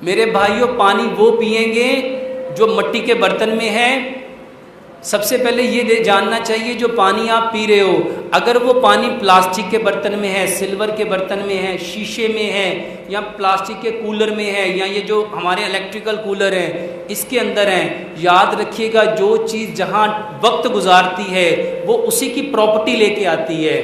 मेरे भाइयों, पानी वो पिएंगे जो मिट्टी के बर्तन में है। सबसे पहले ये जानना चाहिए, जो पानी आप पी रहे हो, अगर वो पानी प्लास्टिक के बर्तन में है, सिल्वर के बर्तन में है, शीशे में है, या प्लास्टिक के कूलर में है, या ये जो हमारे इलेक्ट्रिकल कूलर हैं इसके अंदर हैं, याद रखिएगा जो चीज़ जहाँ वक्त गुजारती है वो उसी की प्रॉपर्टी लेके आती है।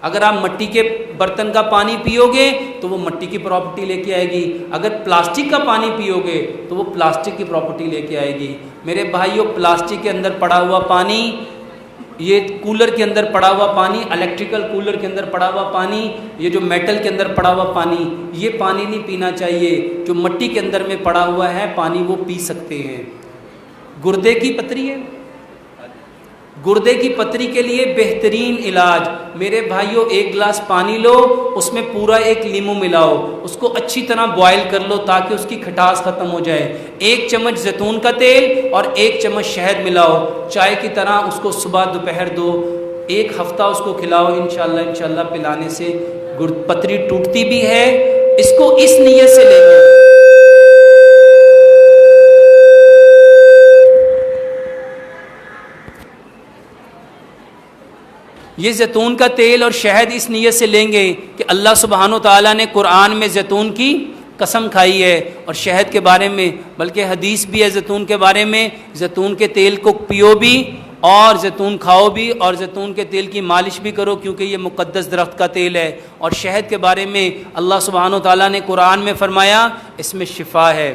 अगर आप मिट्टी के बर्तन का पानी पियोगे तो वो मिट्टी की प्रॉपर्टी लेके आएगी, अगर प्लास्टिक का पानी पियोगे तो वो प्लास्टिक की प्रॉपर्टी लेके आएगी। मेरे भाइयों, प्लास्टिक के अंदर पड़ा हुआ पानी, ये कूलर के अंदर पड़ा हुआ पानी, इलेक्ट्रिकल कूलर के अंदर पड़ा हुआ पानी, ये जो मेटल के अंदर पड़ा हुआ पानी, ये पानी नहीं पीना चाहिए। जो मिट्टी के अंदर में पड़ा हुआ है पानी वो पी सकते हैं। गुर्दे की पथरी है, गुर्दे की पथरी के लिए बेहतरीन इलाज, मेरे भाइयों, एक गिलास पानी लो, उसमें पूरा एक नींबू मिलाओ, उसको अच्छी तरह बॉयल कर लो ताकि उसकी खटास ख़त्म हो जाए। 1 चम्मच जैतून का तेल और 1 चम्मच शहद मिलाओ, चाय की तरह उसको सुबह दोपहर दो, 1 हफ्ता उसको खिलाओ। इंशाल्लाह पिलाने से पथरी टूटती भी है। इसको इस नीयत से लेंगे, ये जैतून का तेल और शहद इस नीयत से लेंगे कि अल्लाह सुब्हानो ताला ने कुरान में जैतून की कसम खाई है, और शहद के बारे में बल्कि हदीस भी है जैतून के बारे में, जैतून के तेल को पियो भी और जैतून खाओ भी, और जैतून के तेल की मालिश भी करो क्योंकि ये मुक़द्दस दरख्त का तेल है। और शहद के बारे में अल्लाह सुब्हानो ताला ने कुरान में फरमाया इसमें शिफा है।